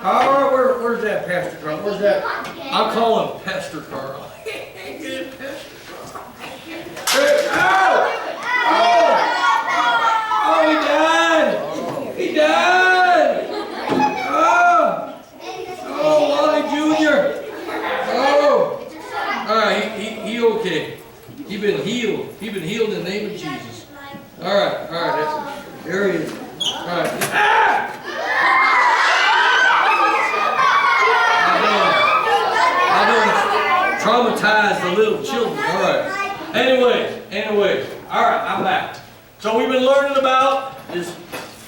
All right, where's that Pastor Carl? Where's that? I'll call him Pastor Carl. Good Pastor Carl. Oh, he died. He died. Oh, Wally Jr. Oh, all right, he okay. He been healed. He been healed in the name of Jesus. All right, there he is. All right. I don't traumatize the little children. All right. Anyways. All right, I'm back. So we've been learning about this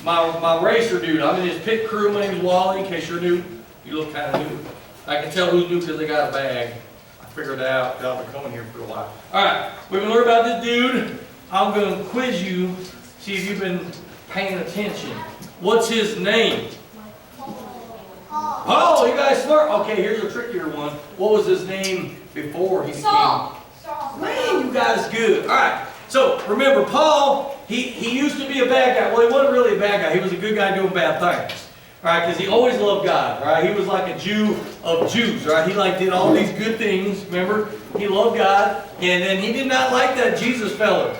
my racer dude. I'm in his pit crew. My name is Wally. In case you're new, you look kind of new. I can tell who's new because they got a bag. I figured it out. I've been coming here for a while. All right, we've been learning about this dude. I'm going to quiz you, see if you've been paying attention. What's his name? Oh, you guys smart. Okay, here's a trickier one. What was his name before he became? Saul. Man, you guys good. All right. So remember, Paul. He used to be a bad guy. Well, he wasn't really a bad guy. He was a good guy doing bad things. All right, because he always loved God. Right? He was like a Jew of Jews. Right? He did all these good things. Remember, he loved God, and then he did not like that Jesus feller.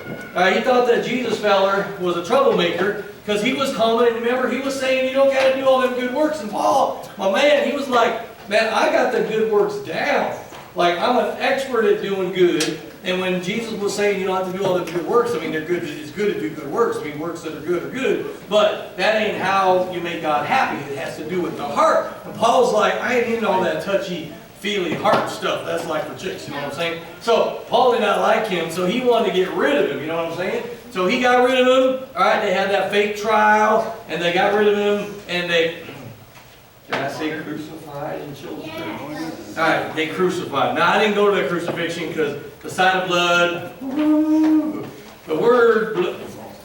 He thought that Jesus feller was a troublemaker. Because he was coming, and remember, he was saying, you don't got to do all them good works. And Paul, my man, he was like, man, I got the good works down. Like, I'm an expert at doing good. And when Jesus was saying you don't have to do all the good works, I mean, they're good. It's good to do good works. I mean, works that are good. But that ain't how you make God happy. It has to do with the heart. And Paul's like, I ain't into all that touchy-feely heart stuff. That's like for chicks, you know what I'm saying? So Paul did not like him, so he wanted to get rid of him, you know what I'm saying? So he got rid of him. All right, they had that fake trial, and they got rid of him, and they, can I say crucified in children's church? All right, they crucified. Now, I didn't go to the crucifixion because the sign of blood, the word,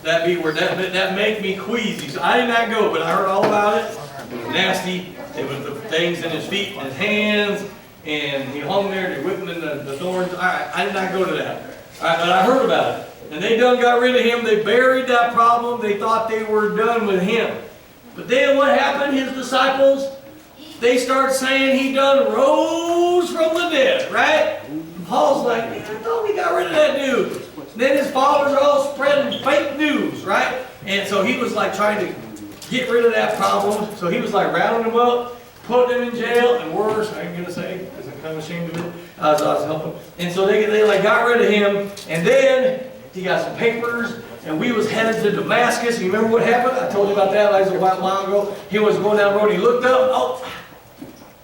that B word, that make me queasy. So I did not go, but I heard all about it. It was nasty. It was the things in his feet and his hands, and he hung there, they whipped him in the thorns. All right, I did not go to that. All right, but I heard about it. And they done got rid of him. They buried that problem. They thought they were done with him. But then what happened? His disciples, they start saying he done rose from the dead, right? And Paul's like, man, I thought we got rid of that dude. And then his followers are all spreading fake news, right? And so he was like trying to get rid of that problem. So he was like rounding them up, putting them in jail, and worse, I ain't going to say, because I'm kind of ashamed of it. I was helping. And so they like got rid of him. And then he got some papers, and we was headed to Damascus. You remember what happened? I told you about that a while ago. He was going down the road. He looked up. Oh,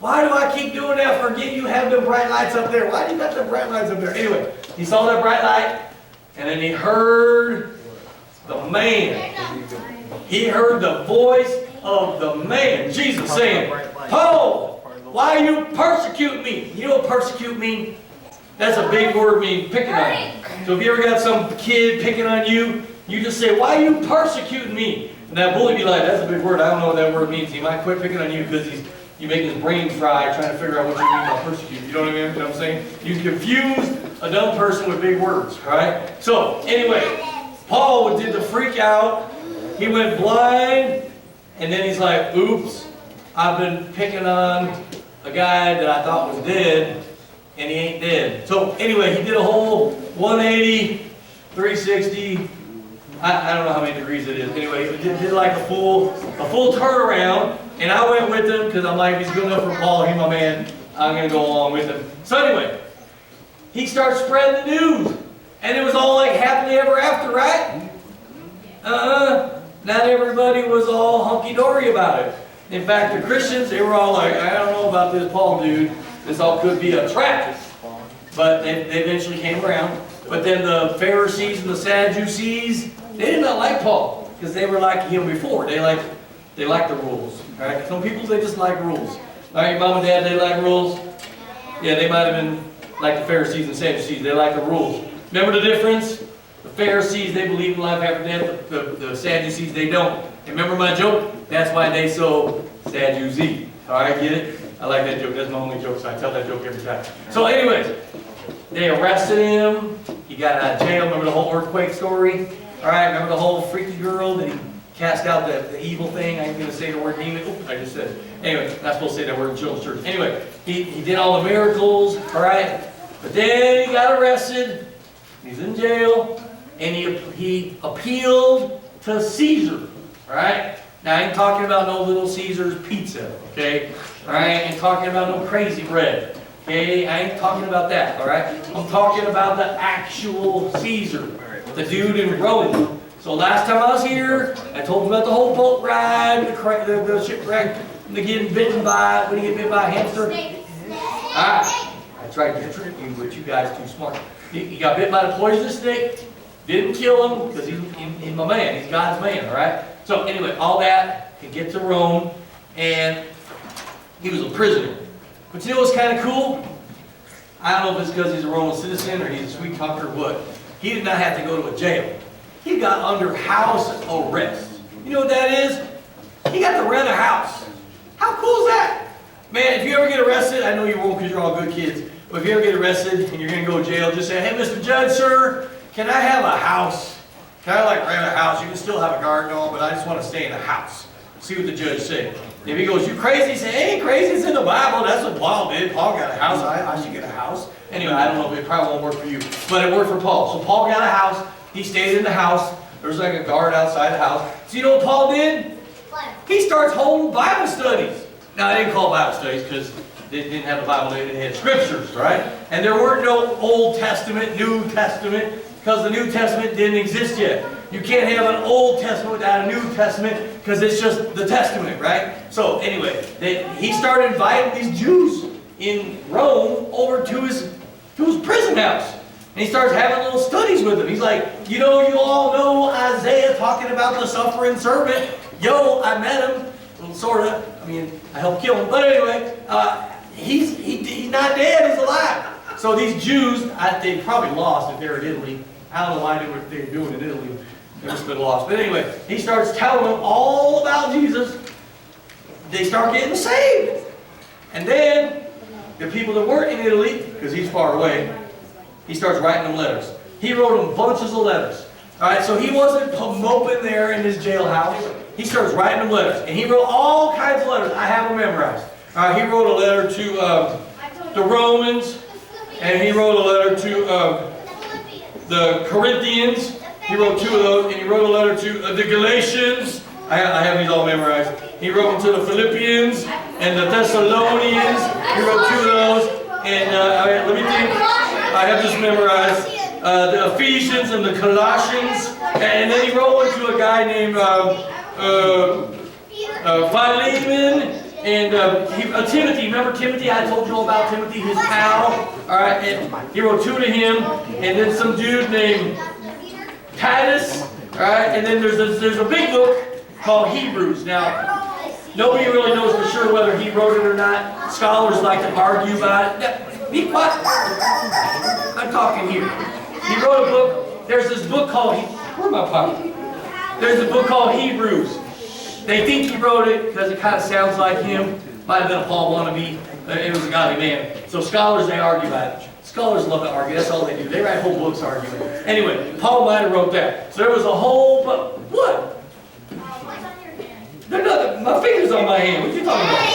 why do I keep doing that? Forget you have the bright lights up there. Why do you got the bright lights up there? Anyway, he saw that bright light, and then he heard the man. He heard the voice of the man. Jesus saying, "Paul, why you persecute me?" You know what persecute means? That's a big word meaning picking on you. So if you ever got some kid picking on you, you just say, "Why are you persecuting me?" And that bully be like, "That's a big word. I don't know what that word means." He might quit picking on you because you make his brain fry trying to figure out what you mean by persecute. You know what I mean? You know what I'm saying? You confuse a dumb person with big words, right? So anyway, Paul did the freak out. He went blind, and then he's like, "Oops, I've been picking on a guy that I thought was dead. And he ain't dead." So anyway, he did a whole 180, 360. I don't know how many degrees it is. Anyway, he did like a full turnaround. And I went with him because I'm like, if he's good enough for Paul, he's my man. I'm going to go along with him. So anyway, he starts spreading the news. And it was all like happily ever after, right? Not everybody was all hunky-dory about it. In fact, the Christians, they were all like, I don't know about this Paul dude. This all could be a trap. But they eventually came around. But then the Pharisees and the Sadducees, they did not like Paul because they were like him before. They like the rules. Right? Some people, they just like rules. All right, your mom and dad, they like rules. Yeah, they might have been like the Pharisees and Sadducees. They like the rules. Remember the difference? The Pharisees, they believe in life after death. The Sadducees, they don't. And remember my joke? That's why they so Sadducee. All right, get it? I like that joke. That's my only joke, so I tell that joke every time. So anyways, they arrested him. He got out of jail. Remember the whole earthquake story? All right, remember the whole freaky girl that he cast out the evil thing. I ain't going to say the word demon. Oops, I just said it. Anyway, not supposed to say that word in children's church. Anyway, he did all the miracles, all right? But then he got arrested. He's in jail. And he appealed to Caesar, all right? Now, I ain't talking about no Little Caesar's pizza, okay? All right? I ain't talking about no crazy bread. Okay, I ain't talking about that, all right? I'm talking about the actual Caesar, the dude in Rome. So last time I was here, I told you about the whole boat ride, the shipwreck, the getting bitten by, when you get bitten by a hamster. I tried to trick you, but you guys too smart. He got bit by the poisonous snake, didn't kill him, because he's my man, he's God's man, all right? So anyway, all that, he get to Rome, and he was a prisoner. But you know what's kind of cool? I don't know if it's because he's a Roman citizen or he's a sweet talker or what. He did not have to go to a jail. He got under house arrest. You know what that is? He got to rent a house. How cool is that? Man, if you ever get arrested, I know you won't because you're all good kids, but if you ever get arrested and you're going to go to jail, just say, hey, Mr. Judge, sir, can I have a house? Can I rent a house? You can still have a guard and all, but I just want to stay in a house. See what the judge said. If he goes, you crazy? Say, hey, crazy, it's in the Bible. That's what Paul did. Paul got a house. I should get a house. Anyway, I don't know if it probably won't work for you. But it worked for Paul. So Paul got a house. He stayed in the house. There was like a guard outside the house. So you know what Paul did? He starts holding Bible studies. Now, I didn't call Bible studies because they didn't have the Bible. They had scriptures, right? And there weren't no Old Testament, New Testament, because the New Testament didn't exist yet. You can't have an Old Testament without a New Testament because it's just the Testament, right? So anyway, he started inviting these Jews in Rome over to his prison house. And he starts having little studies with them. He's like, you know, you all know Isaiah talking about the suffering servant. Yo, I met him. Well, sort of. I mean, I helped kill him. But anyway, he's not dead. He's alive. So these Jews, they probably lost if they were in Italy. I don't know why they were doing in Italy. They must have been lost. But anyway, he starts telling them all about Jesus. They start getting saved. And then, the people that weren't in Italy, because he's far away, he starts writing them letters. He wrote them bunches of letters. All right, so he wasn't moping there in his jailhouse. He starts writing them letters. And he wrote all kinds of letters. I have them memorized. All right, he wrote a letter to the Romans. And he wrote a letter to the Corinthians. He wrote 2 of those, and he wrote a letter to the Galatians. I have these all memorized. He wrote them to the Philippians and the Thessalonians. He wrote 2 of those. And let me think. I have this memorized. The Ephesians and the Colossians. And then he wrote one to a guy named Philemon. And Timothy. Remember Timothy? I told you all about Timothy, his pal. All right. And he wrote 2 to him. And then some dude named Titus, all right, and then there's a big book called Hebrews. Now, nobody really knows for sure whether he wrote it or not. Scholars like to argue about it. Be quiet. I'm talking here. He wrote a book. There's this book called, where's my pocket? There's a book called Hebrews. They think he wrote it because it kind of sounds like him. Might have been a Paul wannabe. It was a godly man. So scholars, they argue about it. Scholars love to argue. That's all they do. They write whole books arguing. Anyway, Paul might have wrote that. So there was a whole book. What? What's on your hand? They're not, my finger's on my hand. What you talking about?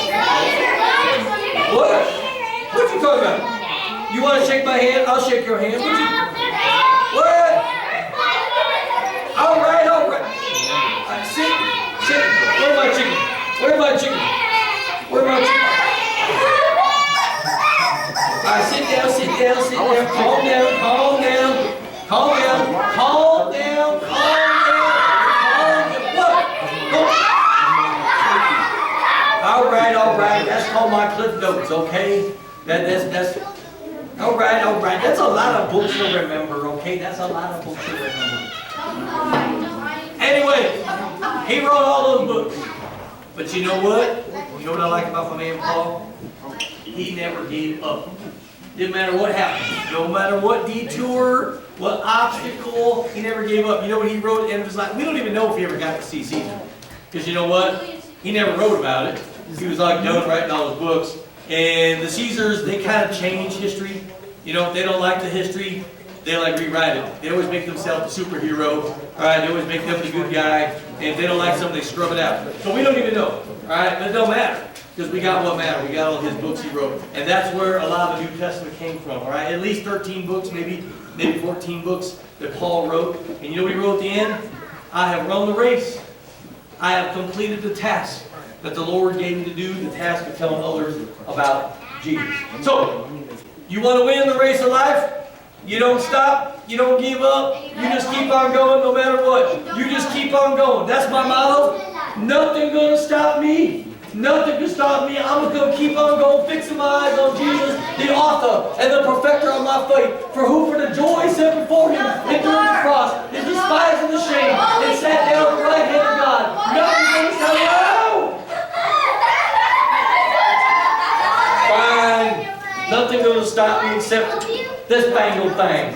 What? What you talking about? You want to shake my hand? I'll shake your hand. What? All right, all right. Sit. Where's my chicken? Where's my chicken? Where's my chicken? All right, sit down. Calm down. What? All right. That's called my cliff notes, okay? That's all right. That's a lot of books to remember, okay? That's a lot of books to remember. Anyway, he wrote all those books. But you know what? You know what I like about my man Paul? He never gave up. Didn't matter what happened. No matter what detour, what obstacle, he never gave up. You know what he wrote at the end of his life? We don't even know if he ever got to see Caesar. Because you know what? He never wrote about it. He was like done writing all his books. And the Caesars, they kind of change history. You know, if they don't like the history, they like rewrite it. They always make themselves the superhero. All right, they always make them the good guy. And if they don't like something, they scrub it out. So we don't even know. All right, but it don't matter. Because we got what matter. We got all his books he wrote. And that's where a lot of the New Testament came from. All right, at least 13 books, maybe 14 books that Paul wrote. And you know what he wrote at the end? I have run the race. I have completed the task that the Lord gave me to do, the task of telling others about Jesus. So, you want to win the race of life? You don't stop. You don't give up. You just keep on going no matter what. You just keep on going. That's my motto. Nothing going to stop me. Nothing can stop me. I'm going to keep on going, fixing my eyes on Jesus, the author and the perfecter of my faith. For who for the joy set before him endured the cross, is despising the shame, and sat down at the right hand of God. Nothing can stop me. Fine. Nothing going to stop me except this bangled thing.